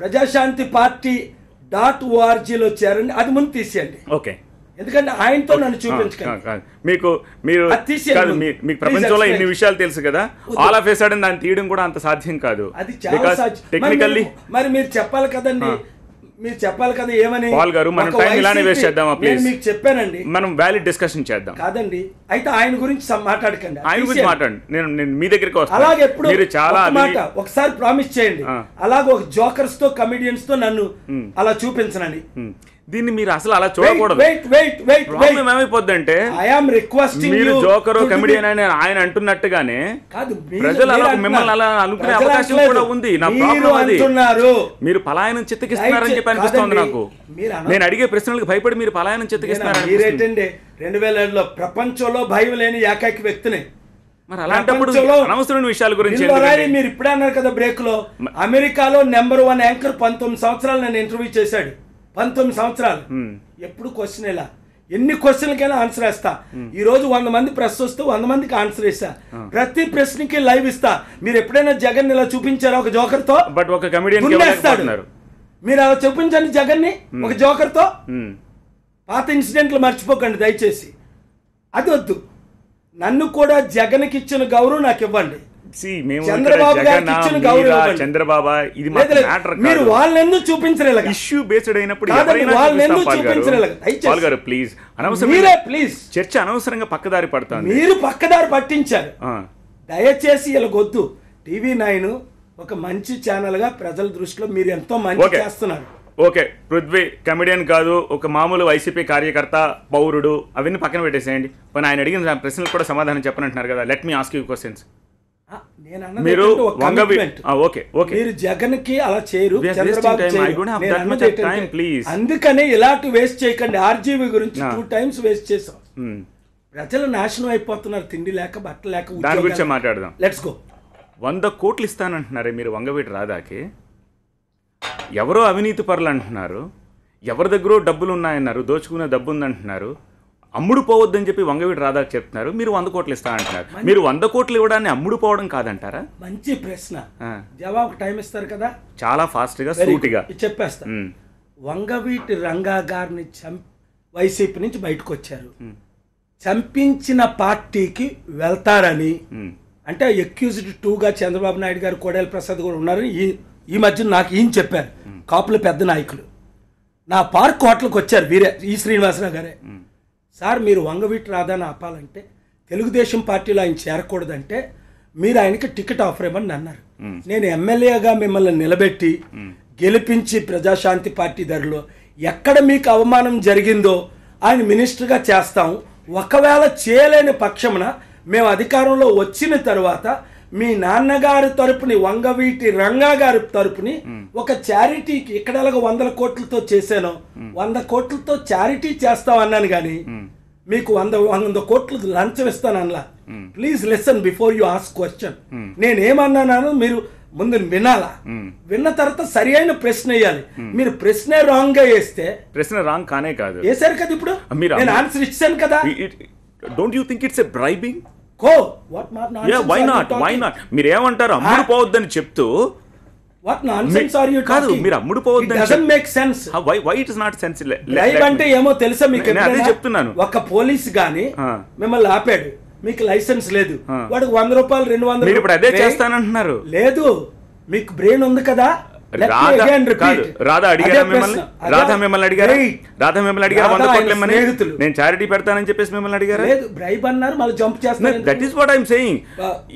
[SPEAKER 3] ప్రజాశాంతి పార్టీ .org లో చేరండి, అది ముందు తీసేయండి.
[SPEAKER 1] ఓకే,
[SPEAKER 3] ఎందుకంటే ఆయనతో నన్ను చూపించకండి.
[SPEAKER 1] మీకు ప్రపంచంలో ఇన్ని విషయాలు తెలుసు కదా, ఆల్ ఆఫ్ ఏ సడన్ దాన్ని తీయడం కూడా అంత సాధ్యం కాదు.
[SPEAKER 3] అది చాలా టెక్నికల్లీ. మరి మీరు చెప్పాలి కదండి, మీరు చెప్పాలి కదా ఏమని.
[SPEAKER 1] పాల్ గారు, మనం టైం ఇలానే వేస్ట్ చేద్దామా ప్లీజ్?
[SPEAKER 3] మీకు చెప్పానండి,
[SPEAKER 1] మనం వ్యాలిడ్ డిస్కషన్ చేద్దాం.
[SPEAKER 3] కాదండి, అయితే ఆయన గురించి మాట్లాడకండి.
[SPEAKER 1] ఆయన గురించి మాట్లాడండి, నేను మీ దగ్గరికి వస్తాను.
[SPEAKER 3] అలాగే ఎప్పుడు
[SPEAKER 1] మీరు చాలా
[SPEAKER 3] మాట ఒకసారి ప్రామిస్ చేయండి, అలాగే ఒక జోకర్స్ తో కమిడియన్స్ తో నన్ను అలా చూపించనండి.
[SPEAKER 1] దీన్ని మీరు అసలు అలా చూడకూడదు. ఏమైపోద్దంటే మీరు జోకర్ కమిడియన్ అని ఆయన అంటున్నట్టుగానే ప్రజలు అలా మిమ్మల్ని అలా అనుకునే అవకాశం కూడా ఉంది. నా ప్రాబ్లం అది. మీరు పలాయనం చిత్తకిస్తున్నారని చెప్పి అనిపిస్తోంది నాకు. నేను అడిగే ప్రశ్నలకు భయపడి మీరు పలాయనం చిత్తకిస్తున్నారని.
[SPEAKER 3] 2007లో ప్రపంచంలో భయం లేని ఏకైక వ్యక్తిని.
[SPEAKER 1] మరి అలాంటప్పుడు అనవసరమైన విషయాల గురించి
[SPEAKER 3] మీరు ఇప్పుడే అన్నారు కదా బ్రేక్ లో, అమెరికాలో #1 యాంకర్ 19 సంవత్సరాలు నన్ను ఇంటర్వ్యూ చేశాడు. 19 సంవత్సరాలు. ఎప్పుడు క్వశ్చన్ ఇలా ఎన్ని క్వశ్చన్లకైనా ఆన్సర్ వేస్తా. ఈ రోజు 100 మంది ప్రెస్ వస్తే 100 మందికి ఆన్సర్ ఇస్తా. ప్రతి ప్రశ్నకి లైవ్ ఇస్తా. మీరు ఎప్పుడైనా జగన్ ఇలా చూపించారా ఒక జోకర్ తో?
[SPEAKER 1] బట్ ఒక కమిడియన్
[SPEAKER 3] మీరు అలా చూపించండి జగన్ ని ఒక జోకర్ తో. పాత ఇన్సిడెంట్లు మర్చిపోకండి దయచేసి. అది వద్దు. నన్ను కూడా జగన్ కి ఇచ్చిన గౌరవం నాకు ఇవ్వండి. చంద్రబాబు గారికి ఇచ్చిన గౌరవం.
[SPEAKER 1] చంద్రబాబు ఇది
[SPEAKER 3] మీరు వాళ్ళని ఎందుకు చూపించలేదు?
[SPEAKER 1] ఇష్యూ బేస్డ్ అయినప్పుడు ప్లీజ్
[SPEAKER 3] ప్లీజ్
[SPEAKER 1] చర్చ అనవసరంగా పక్కదారి పడతాను.
[SPEAKER 3] మీరు పక్కదారి పట్టించారు. దయచేసి ఇలా వద్దు. TV9 ఒక మంచి ఛానల్ గా ప్రజల దృష్టిలో మీరు ఎంతో మంచి చేస్తున్నారు.
[SPEAKER 1] ఓకే, పృథ్వీ కమెడియన్ కాదు, ఒక మామూలు వైసీపీ కార్యకర్త, పౌరుడు, అవన్నీ పక్కన పెట్టేసేయండి. కానీ ఆయన అడిగిన ప్రశ్నలు కూడా సమాధానం చెప్పనంటున్నారు కదా. Let me ask you questions. మీరు
[SPEAKER 3] జగన్ కి అలా చేయరు, అందుకనే ఇలాంటి వేస్ట్ చేయకండి. ఆర్జీవీ గురించి 2 times వేస్ట్ చేసాం. ప్రజలు నాశనం అయిపోతున్నారు, తిండి లేక బట్ట లేక.
[SPEAKER 1] దాని గురించి మాట్లాడదాం.
[SPEAKER 3] Let's go.
[SPEAKER 1] 100 కోట్లు ఇస్తానంటున్నారే మీరు వంగవీటి రాధాకి. ఎవరో అవినీతి పరులు అంటున్నారు, ఎవరి దగ్గర డబ్బులు ఉన్నాయన్నారు, దోచుకునే డబ్బు ఉందంటున్నారు. అమ్ముడు పోవద్దని చెప్పి వంగవీటి రాధాకి చెప్తున్నారు. మీరు 100 కోట్లు ఇస్తా అంటున్నారు. మీరు 100 కోట్లు ఇవ్వడాన్ని అమ్ముడు పోవడం కాదంటారా?
[SPEAKER 3] మంచి ప్రశ్న. జవాబు టైం ఇస్తారు కదా,
[SPEAKER 1] చాలా ఫాస్ట్ గా సూటిగా
[SPEAKER 3] చెప్పేస్తా. వంగవీటి రంగా గారిని వైసీపీ నుంచి బయటకు వచ్చారు. చంపించిన పార్టీకి వెళ్తారని అంటే అక్యూజ్డ్ 2గా చంద్రబాబు నాయుడు గారు, కోడెల ప్రసాద్ కూడా ఉన్నారని ఈ మధ్య నాకు ఈయన చెప్పారు. కాపుల పెద్ద నాయకులు నా పార్క్ హోటల్కి వచ్చారు, ఈ శ్రీనివాసరావు గారే. సార్ మీరు వంగవీటి రాధాని ఆపాలంటే, తెలుగుదేశం పార్టీలో ఆయన చేరకూడదంటే మీరు ఆయనకి టికెట్ ఆఫర్ ఇవ్వమని అన్నారు. నేను ఎమ్మెల్యేగా మిమ్మల్ని నిలబెట్టి గెలిపించి ప్రజాశాంతి పార్టీ ధరలో ఎక్కడ మీకు అవమానం జరిగిందో ఆయన మినిస్టర్గా చేస్తాం. ఒకవేళ చేయలేని పక్షమున మేము అధికారంలో వచ్చిన తర్వాత మీ నాన్నగారి తరపుని, వంగవీటి రంగా గారి తరపుని ఒక చారిటీకి, ఇక్కడ 100 కోట్లతో చేశాను, 100 కోట్లతో చారిటీ చేస్తాం అన్నాను, కానీ మీకు 100 కోట్లు లంచం ఇస్తాను అలా. Please listen before you ask question. నేనేమన్నాను మీరు ముందు వినాలా, విన్న తర్వాత సరి అయిన ప్రశ్న వేయాలి. మీరు ప్రశ్నే రాంగ్ గా వేస్తే,
[SPEAKER 1] ప్రశ్న రాంగ్ కానే కాదు
[SPEAKER 3] వేసారు కదా, ఇప్పుడు నేను ఆన్సర్ ఇచ్చాను కదా.
[SPEAKER 1] Don't you think it's a bribing?
[SPEAKER 3] Why
[SPEAKER 1] not మీరు ఏమంటారు, అమ్ముడు పోవద్దని చెప్తూ
[SPEAKER 3] What nonsense are you talking?
[SPEAKER 1] కాదు, మీరు అమ్ముడు పోవద్దని.
[SPEAKER 3] It doesn't make sense.
[SPEAKER 1] Why it is not sense?
[SPEAKER 3] Live అంటే ఏమో తెలుసా మీకు?
[SPEAKER 1] అదే చెప్తున్నాను.
[SPEAKER 3] ఒక పోలీస్ గాని మిమ్మల్ని ఆపాడు, మీకు లైసెన్స్ లేదు, వాడికి 100 రూపాయలు 200.
[SPEAKER 1] మీరు ఇప్పుడు అదే చేస్తానంటున్నారు.
[SPEAKER 3] లేదు, మీకు బ్రెయిన్ ఉంది కదా.
[SPEAKER 1] రాధా మిమ్మల్ని అడిగారా 100 కోట్లు ఇమ్మని? నేను చారిటీ పెడతానని చెప్పేసి మిమ్మల్ని అడిగారా?
[SPEAKER 3] లేదు, బ్రైబ్ అన్నారు, మళ్ళీ జంప్ చేస్తారు.
[SPEAKER 1] That is what I'm saying.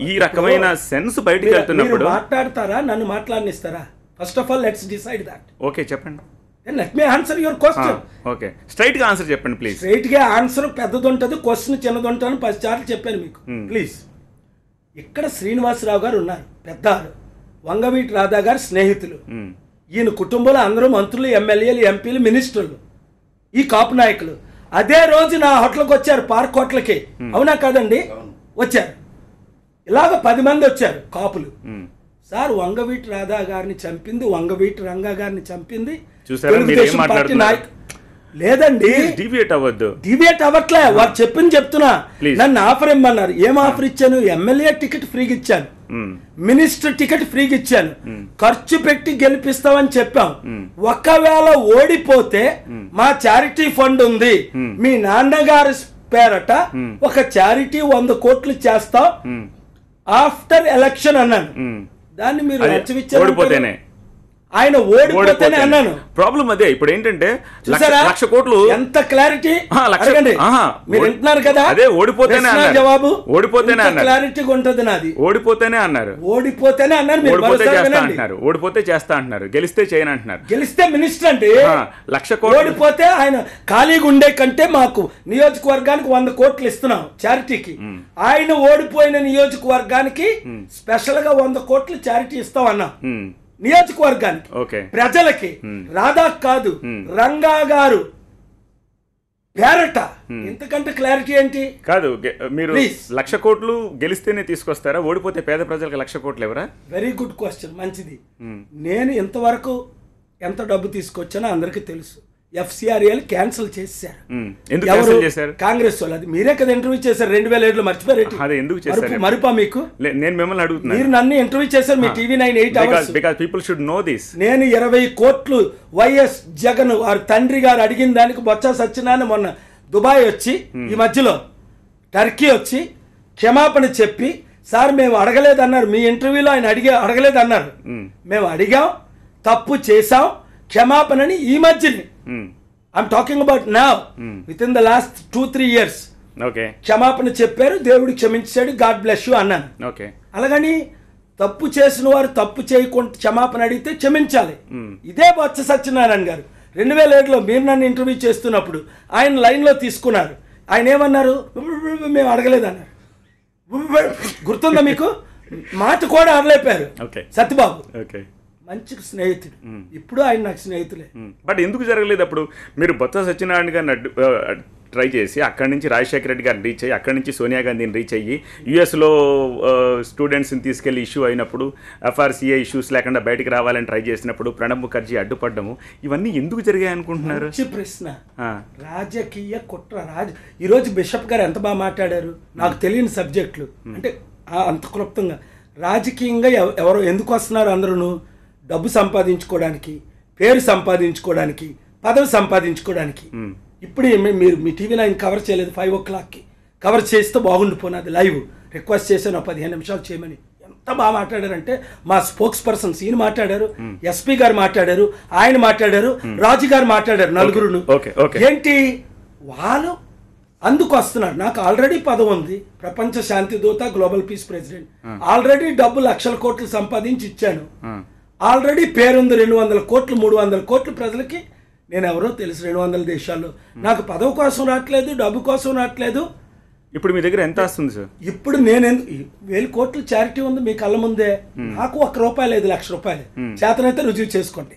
[SPEAKER 1] ఈ రకమైన సెన్స్ బయటికి వెళ్తున్నప్పుడు
[SPEAKER 3] మాట్లాడతారా, నన్ను మాట్లాడనిస్తారా? First of all let's decide that.
[SPEAKER 1] Okay, చెప్పండి.
[SPEAKER 3] Let me answer your question.
[SPEAKER 1] Okay, straight గా ఆన్సర్ చెప్పండి ప్లీజ్.
[SPEAKER 3] స్ట్రైట్ గా ఆన్సర్ పెద్దది ఉంటుంది, క్వశ్చన్ చిన్నది ఉంటుంది. 10 సార్లు చెప్పాను మీకు. ప్లీజ్. ఇక్కడ శ్రీనివాసరావు గారు ఉన్నారు, పెద్దారు, వంగవీటి రాధా గారు స్నేహితులు. ఈయన కుటుంబంలో అందరూ మంత్రులు, ఎమ్మెల్యేలు, ఎంపీలు, మినిస్టర్లు, ఈ కాపు నాయకులు. అదే రోజు నా హోటల్కి వచ్చారు, పార్క్ హోటల్కి. అవునా కాదండి? వచ్చారు. ఇలాగ 10 మంది వచ్చారు కాపులు. సార్, వంగవీటి రాధా గారిని చంపింది, వంగవీటి రంగా గారిని చంపింది తెలుగుదేశం పార్టీ నాయకులు. లేదండి, డిబేట్ అవ్వట్లే, వారు చెప్తున్నా. నన్ను ఆఫర్ ఇమ్మన్నారు. ఏం ఆఫర్ ఇచ్చాను? ఎమ్మెల్యే టికెట్ ఫ్రీగా ఇచ్చాను, మినిస్టర్ టికెట్ ఫ్రీగా ఇచ్చాను, ఖర్చు పెట్టి గెలిపిస్తామని చెప్పాం. ఒకవేళ ఓడిపోతే మా చారిటీ ఫండ్ ఉంది, మీ నాన్నగారి పేరట ఒక చారిటీ 100 కోట్లు చేస్తాం ఆఫ్టర్ ఎలక్షన్ అన్నాను. దాన్ని మీరు
[SPEAKER 1] ఓడిపోతేనే
[SPEAKER 3] ఆయన ఓడిపోతేనే అన్నాను.
[SPEAKER 1] ప్రాబ్లం అదే. ఇప్పుడు ఏంటంటే 1,00,000 కోట్లు
[SPEAKER 3] ఎంత క్లారిటీ మీరు వింటున్నారు కదా.
[SPEAKER 1] అదే ఓడిపోతేనే అన్నారు.
[SPEAKER 3] జవాబు
[SPEAKER 1] ఓడిపోతేనే అన్నారు.
[SPEAKER 3] క్లారిటీగా ఉంటుంది నాది.
[SPEAKER 1] ఓడిపోతేనే అన్నారు.
[SPEAKER 3] ఓడిపోతేనే అన్నారు.
[SPEAKER 1] ఓడిపోతే చేస్తా అంటున్నారు, గెలిస్తే చేయను అంటున్నారు.
[SPEAKER 3] గెలిస్తే మినిస్టర్ అంటే
[SPEAKER 1] 1,00,000 కోట్లు.
[SPEAKER 3] ఓడిపోతే ఆయన ఖాళీగా ఉండే కంటే మాకు నియోజకవర్గానికి 100 కోట్లు ఇస్తున్నాం చారిటీకి. ఆయన ఓడిపోయిన నియోజకవర్గానికి స్పెషల్ గా 100 కోట్లు చారిటీ ఇస్తాం అన్నా. నియోజకవర్గానికి, ప్రజలకి. రాధా కాదు, రంగా గారు పేరట. ఇంతకంటే క్లారిటీ ఏంటి?
[SPEAKER 1] కాదు, మీరు 1,00,000 కోట్లు గెలిస్తేనే తీసుకొస్తారా? ఓడిపోతే పేద ప్రజలకు 1,00,000 కోట్లు ఎవరా?
[SPEAKER 3] వెరీ గుడ్ క్వశ్చన్, మంచిది. నేను ఇంతవరకు ఎంత డబ్బు తీసుకొచ్చానో అందరికీ తెలుసు. FCRL క్యాన్సిల్ చేశారు. కాంగ్రెస్ వాళ్ళు. అది మీరే కదా ఇంటర్వ్యూ చేశారు 2007లో. మర్చిపోయారు? మరుపా మీకు?
[SPEAKER 1] నేను మిమ్మల్ని అడుగుతున్నా.
[SPEAKER 3] మీరు నన్ను ఇంటర్వ్యూ చేశారు మీ TV 9 8 hours.
[SPEAKER 1] People should know this.
[SPEAKER 3] నేను 20 కోట్లు వైఎస్ జగన్ వారి తండ్రి గారు అడిగిన దానికి బొత్స సత్యనారాయణ మొన్న దుబాయ్ వచ్చి, ఈ మధ్యలో టర్కీ వచ్చి క్షమాపణ చెప్పి, సార్ మేము అడగలేదన్నారు. మీ ఇంటర్వ్యూలో ఆయన అడగలేదన్నారు. మేము అడిగాం, తప్పు చేశాం, క్షమాపణని ఈ మధ్యని. I'm talking about now, with in the last 2-3 years క్షమాపణ చెప్పారు, దేవుడు క్షమించాడు, గాడ్ బ్లెస్ యూ అన్నాను. అలాగని తప్పు చేసిన వారు తప్పు చేయకుండా క్షమాపణ అడిగితే క్షమించాలి. ఇదే బొత్స సత్యనారాయణ గారు 2007లో మీరు నన్ను ఇంటర్వ్యూ చేస్తున్నప్పుడు ఆయన లైన్లో తీసుకున్నారు. ఆయన ఏమన్నారు? మేము అడగలేదన్నారు. గుర్తుందా మీకు? మాట కూడా అడలేపారు. సత్యబాబు మంచి స్నేహితుడు, ఇప్పుడు ఆయన నాకు స్నేహితులే.
[SPEAKER 1] బట్ ఎందుకు జరగలేదు అప్పుడు? మీరు బొత్స సత్యనారాయణ గారిని ట్రై చేసి, అక్కడి నుంచి రాజశేఖర రెడ్డి గారిని రీచ్ అయ్యి, అక్కడి నుంచి సోనియా గాంధీని రీచ్ అయ్యి, యుఎస్లో స్టూడెంట్స్ని తీసుకెళ్లి ఇష్యూ అయినప్పుడు, FRCA ఇష్యూస్ లేకుండా బయటకు రావాలని ట్రై చేసినప్పుడు ప్రణబ్ ముఖర్జీ అడ్డుపడ్డము, ఇవన్నీ ఎందుకు జరిగాయి అనుకుంటున్నారు?
[SPEAKER 3] మంచి ప్రశ్న. రాజకీయ కుట్ర. ఈరోజు బిషప్ గారు ఎంత బాగా మాట్లాడారు. నాకు తెలియని సబ్జెక్టులు అంటే అంత క్లుప్తంగా. రాజకీయంగా ఎవరో ఎందుకు వస్తున్నారు? అందరూ డబ్బు సంపాదించుకోవడానికి, పేరు సంపాదించుకోవడానికి, పదవి సంపాదించుకోవడానికి. ఇప్పుడు మీరు మీ TV 9 కవర్ చేయలేదు. 5 o'clockకి కవర్ చేస్తే బాగుండిపోయినది లైవ్. రిక్వెస్ట్ చేశాను 15 నిమిషాలు చేయమని. ఎంత బాగా మాట్లాడారంటే మా స్పోక్స్ పర్సన్స్ ఈయన మాట్లాడారు, ఎస్పీ గారు మాట్లాడారు, ఆయన మాట్లాడారు, రాజు గారు మాట్లాడారు, నలుగురును. ఏంటి వాళ్ళు అందుకు వస్తున్నారు. నాకు ఆల్రెడీ పదవి ఉంది, ప్రపంచ శాంతి దూత, గ్లోబల్ పీస్ ప్రెసిడెంట్. ఆల్రెడీ డబ్బు లక్షల కోట్లు సంపాదించి ఇచ్చాను. ఆల్రెడీ పేరుంది 200 కోట్లు 300 కోట్లు ప్రజలకి. నేను ఎవరో తెలుసు 200 దేశాల్లో. నాకు పదవి కోసం రావట్లేదు, డబ్బు కోసం రావట్లేదు.
[SPEAKER 1] ఇప్పుడు మీ దగ్గర ఎంత వస్తుంది సార్?
[SPEAKER 3] ఇప్పుడు నేను 1000 కోట్లు చారిటీ ఉంది మీ కళ్ళ ముందే. నాకు ₹1 లేదు, ₹1,00,000. చేతనైతే రుజువు చేసుకోండి.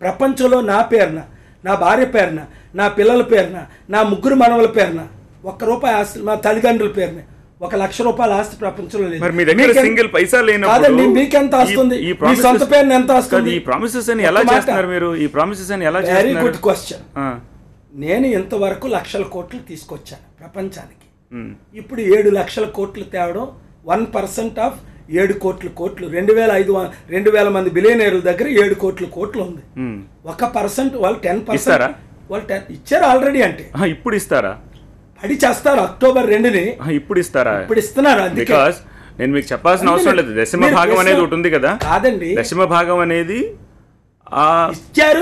[SPEAKER 3] ప్రపంచంలో నా పేరున, నా భార్య పేరున, నా పిల్లల పేరున, నా 3 మనవల పేరున ₹1 ఆస్తి, మా తల్లిదండ్రుల పేరున ₹1,00,000 ఆస్తి ప్రపంచంలో లేదు.
[SPEAKER 1] మరి మీ దగ్గర సింగిల్ పైసా లేనప్పుడు
[SPEAKER 3] కాదండి, మీకెంత వస్తుంది? మీ సొంత పేరున ఎంత వస్తుంది?
[SPEAKER 1] ఈ ప్రామిసెస్ అని ఎలా చేస్తున్నారు మీరు? ఈ ప్రామిసెస్ అని ఎలా చేస్తున్నారు?
[SPEAKER 3] Very good question. నేను ఇంతవరకు లక్షల కోట్లు తీసుకొచ్చాను ప్రపంచానికి. ఇప్పుడు 7 లక్షల కోట్లు తేవడం 1% ఆఫ్ 7 కోట్లు 2,000 మంది బిలియనీర్ల దగ్గర 7 కోట్లు ఉంది. 1% వాళ్ళు 10% వాళ్ళు ఇచ్చారు ఆల్రెడీ. అంటే
[SPEAKER 1] ఇప్పుడు ఇస్తారా?
[SPEAKER 3] పడి చేస్తారు అక్టోబర్ 2ని.
[SPEAKER 1] ఇప్పుడు ఇస్తారా?
[SPEAKER 3] ఇప్పుడు ఇస్తున్నారు. అందుకే
[SPEAKER 1] నేను మీకు చెప్పాల్సిన అవసరం లేదు. దశమ భాగం అనేది ఒకటి ఉంది కదా.
[SPEAKER 3] కాదండి,
[SPEAKER 1] దశమ భాగం అనేది
[SPEAKER 3] ఇచ్చారు.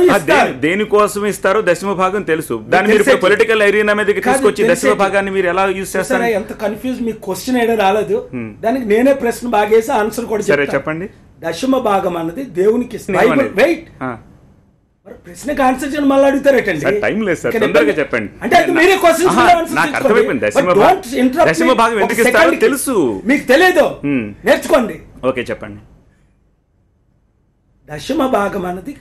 [SPEAKER 1] దేనికోసం ఇస్తారో దశమ భాగం తెలుసు. దాన్ని మీరు పొలిటికల్ ఏరియా మీదకి తీసుకొచ్చి దశమ భాగాన్ని మీరు ఎలా యూజ్ చేస్తారు?
[SPEAKER 3] ఎంత కన్ఫ్యూజ్, మీకు క్వశ్చన్ ఏదో రాలేదు. దానికి నేనే ప్రశ్న బాగేసి ఆన్సర్ కూడా
[SPEAKER 1] సరే చెప్పండి.
[SPEAKER 3] దశమ భాగం అన్నది దేవునికి ఇస్తారు. వెయిట్, ప్రశ్నకి ఆన్సర్ చేయడం మళ్ళీ అడుగుతారేటండి.
[SPEAKER 1] టైం లేదు సార్, తొందరగా చెప్పండి.
[SPEAKER 3] అంటే అది మీరే క్వశ్చన్
[SPEAKER 1] నాకు అర్థమైపోయింది. దశమ భాగం ఎందుకు ఇస్తారో తెలుసు,
[SPEAKER 3] మీకు తెలియదు, నేర్చుకోండి.
[SPEAKER 1] ఓకే చెప్పండి.
[SPEAKER 3] దశమ భాగం అన్నది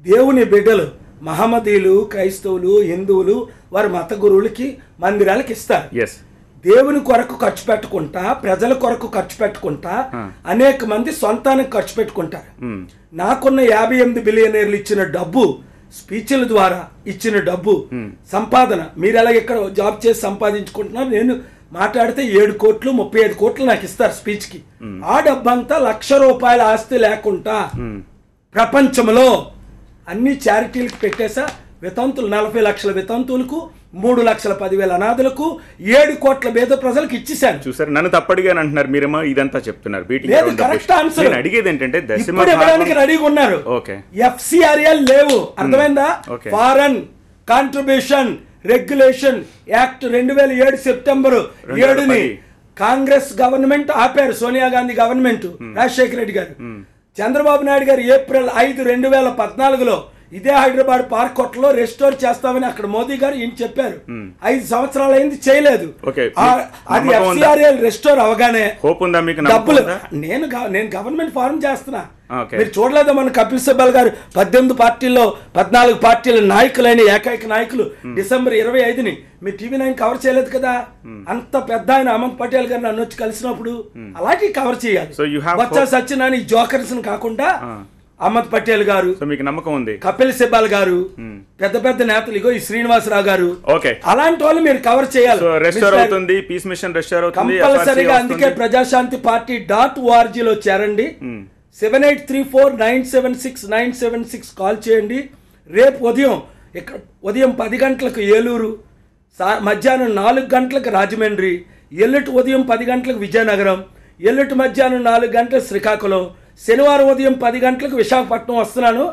[SPEAKER 3] దేవుని బిడ్డలు, మహమ్మదీయులు, క్రైస్తవులు, హిందువులు వారి మత గురువులకి, మందిరాలకి ఇస్తారు. దేవుని కొరకు ఖర్చు పెట్టుకుంటా, ప్రజల కొరకు ఖర్చు పెట్టుకుంటా, అనేక మంది సొంతానికి ఖర్చు పెట్టుకుంటారు. నాకున్న 58 బిలియనీర్లు ఇచ్చిన డబ్బు, స్పీచ్ల ద్వారా ఇచ్చిన డబ్బు సంపాదన, మీరు ఎలా ఇక్కడ జాబ్ చేసి సంపాదించుకుంటున్నారు, నేను మాట్లాడితే 7 కోట్లు 35 కోట్లు నాకు ఇస్తారు స్పీచ్ కి. ఆ డబ్బంతా ₹1,00,000 ఆస్తి లేకుండా ప్రపంచంలో అన్ని చారిటీలకు పెట్టేసా. వితంతులు 40 లక్షల వితంతువులకు, 3,10,000 అనాథులకు, 7 కోట్ల పేద ప్రజలకు ఇచ్చేసాను.
[SPEAKER 1] చూసారు, నన్ను తప్పడిగాని అంటున్నారు, మీరేమో ఇదంతా చెప్తున్నారు. అడిగేది ఏంటంటే
[SPEAKER 3] రెడీగా ఉన్నారు. FCRL లేవు, అర్థమైందా? Foreign contribution regulation act 2007 September 7ని కాంగ్రెస్ గవర్నమెంట్ ఆపారు. సోనియా గాంధీ గవర్నమెంట్, రాజశేఖర రెడ్డి గారు. చంద్రబాబు నాయుడు గారు ఏప్రిల్ 5, 2014లో ఇదే హైదరాబాద్ పార్క్ కోటలో రెస్టోర్ చేస్తామని అక్కడ మోదీ గారు ఈయన చెప్పారు. 5 సంవత్సరాలు అయింది, చేయలేదు. అది FCRL రెస్టోర్ అవగానే డబ్బులు నేను గవర్నమెంట్ ఫార్మ్ చేస్తున్నా. మీరు చూడలేదా మన కపిల్ సిబ్బల్ గారు 18 పార్టీల్లో 14 పార్టీల నాయకులైన ఏకైక నాయకులు డిసెంబర్ 25ని మీ TV9 కవర్ చేయలేదు కదా. అంత పెద్ద ఆయన అహ్మద్ పటేల్ గారు నన్ను వచ్చి కలిసినప్పుడు అలాంటి కవర్ చేయాలి. బొత్స సత్యనారాయణ జోకర్స్ కాకుండా అహ్మద్ పటేల్ గారు,
[SPEAKER 1] మీకు నమ్మకం ఉంది,
[SPEAKER 3] కపిల్ సిబ్బల్ గారు, పెద్ద పెద్ద నేతలు, ఇగో ఈ శ్రీనివాసరావు గారు, అలాంటి వాళ్ళు మీరు కవర్ చేయాలి. కంపల్సరీగా. అందుకే ప్రజాశాంతి పార్టీ .org లో చేరండి. 7834976976 కాల్ చేయండి. రేపు ఉదయం 10 గంటలకు ఏలూరు, మధ్యాహ్నం 4 గంటలకు రాజమండ్రి, ఎల్లుటి ఉదయం 10 గంటలకు విజయనగరం, ఎల్లుటి మధ్యాహ్నం 4 గంటలకు శ్రీకాకుళం, శనివారం ఉదయం 10 గంటలకు విశాఖపట్నం వస్తున్నాను.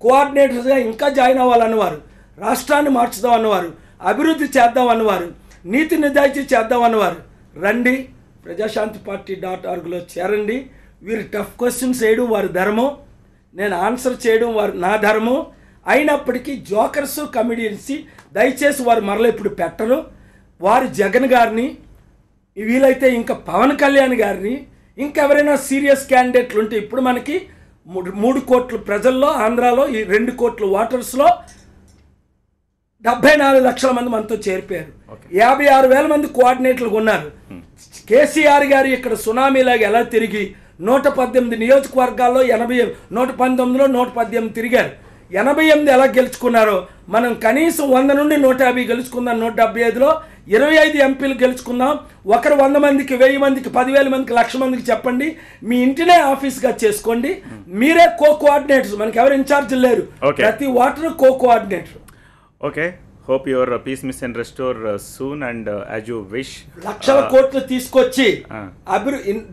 [SPEAKER 3] కోఆర్డినేటర్స్గా ఇంకా జాయిన్ అవ్వాలన్నవారు, రాష్ట్రాన్ని మార్చుదాం అన్నవారు, అభివృద్ధి చేద్దాం అన్నవారు, నీతి నిజాయితీ చేద్దాం అన్నవారు రండి. ప్రజాశాంతి పార్టీ .org లో చేరండి. వీరు టఫ్ క్వశ్చన్స్ వేయడం వారి ధర్మం, నేను ఆన్సర్ చేయడం నా ధర్మం. అయినప్పటికీ జోకర్స్, కమెడియన్స్ దయచేసి వారు మరల ఇప్పుడు పెట్టరు. వారు జగన్ గారిని, వీలైతే ఇంకా పవన్ కళ్యాణ్ గారిని, ఇంకెవరైనా సీరియస్ క్యాండిడేట్లు ఉంటే, ఇప్పుడు మనకి 3 కోట్ల ప్రజల్లో, ఆంధ్రాలో ఈ 2 కోట్ల ఓటర్స్లో 74 లక్షల మంది మనతో చేరిపోయారు. 56,000 మంది కోఆర్డినేటర్లు ఉన్నారు. కేసీఆర్ గారు ఇక్కడ సునామీలాగా ఎలా తిరిగి 118 నియోజకవర్గాల్లో 119లో 118 తిరిగారు. 88 ఎలా గెలుచుకున్నారో మనం కనీసం 100 నుండి 150 గెలుచుకుందాం. 175లో 25 ఎంపీలు గెలుచుకుందాం. ఒకరు 100 మందికి, 1000 మందికి, 10,000 మందికి, 1,00,000 మందికి చెప్పండి. మీ ఇంటినే ఆఫీస్గా చేసుకోండి. మీరే కోఆర్డినేటర్స్, మనకి ఎవరు ఇన్ఛార్జ్ లేరు. ప్రతి voter coordinator.
[SPEAKER 1] Okay, hope your peace miss and restore soon and as you wish.
[SPEAKER 3] లక్షల కోట్లు తీసుకొచ్చి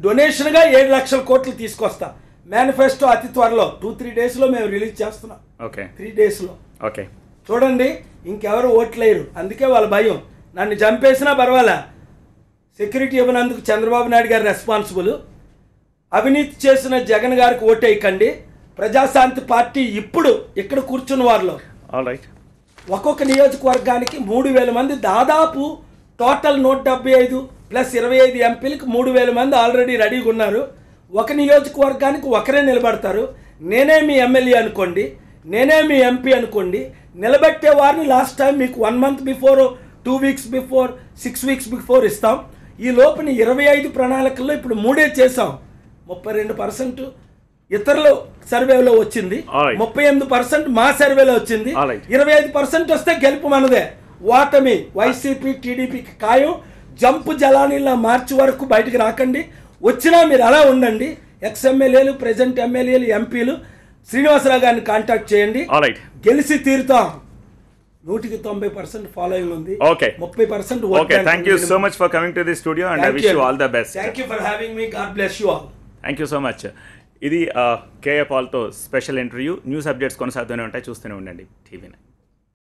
[SPEAKER 3] డొనేషన్ గా 7 లక్షల కోట్లు తీసుకొస్తా. మేనిఫెస్టో అతి త్వరలో 2-3 డేస్ లో మేము రిలీజ్ చేస్తున్నాం.
[SPEAKER 1] ఓకే,
[SPEAKER 3] 3 డేస్ లో.
[SPEAKER 1] ఓకే,
[SPEAKER 3] చూడండి, ఇంకెవరు ఓట్లేరు. అందుకే వాళ్ళ భయం. నన్ను చంపేసినా పర్వాలా, సెక్యూరిటీ ఇవ్వనందుకు చంద్రబాబు నాయుడు గారు రెస్పాన్సిబుల్. అవినీతి చేసిన జగన్ గారికి ఓటేయకండి. ప్రజాశాంతి పార్టీ ఇప్పుడు ఇక్కడ కూర్చున్న వారిలో
[SPEAKER 1] ఆల్రైట్
[SPEAKER 3] ఒక్కొక్క నియోజకవర్గానికి 3,000 మంది, దాదాపు టోటల్ 175 ప్లస్ 25 ఎంపీలకు 3,000 మంది ఆల్రెడీ రెడీగా ఉన్నారు. ఒక నియోజకవర్గానికి ఒకరే నిలబడతారు. నేనే మీ ఎమ్మెల్యే అనుకోండి, నేనే మీ ఎంపీ అనుకోండి. నిలబెట్టే వారిని లాస్ట్ టైం మీకు 1 month before, 2 weeks before, 6 weeks before ఇస్తాం. ఈ లోపుని 25 ప్రణాళికల్లో ఇప్పుడు 3 చేసాం. 32% ఇతరుల సర్వేలో వచ్చింది, 38% మా సర్వేలో వచ్చింది. 25% వస్తే గెలుపు మనదే. ఓటమి వైసీపీ టీడీపీకి ఖాయం. జంపు జలానీలా మార్చి వరకు బయటకు రాకండి. వచ్చినా మీరు అలా ఉండండి. ఎక్స్ఎమ్మెల్యేలు, ప్రెజెంట్ ఎమ్మెల్యేలు, ఎంపీలు శ్రీనివాసరావు గారిని కాంటాక్ట్ చేయండి. గెలిచి తీరుతాం. 190% ఫాలోయింగ్ ఉంది. 30%
[SPEAKER 1] okay. Thank you so much for coming to the studio and I wish you all the best.
[SPEAKER 3] Thank you for having me. God bless you all.
[SPEAKER 1] Thank you so much. ఇది KA పాల్తో special interview. News updates కొనసాగుతూనే ఉంటాయి, చూస్తూనే ఉండండి TV9.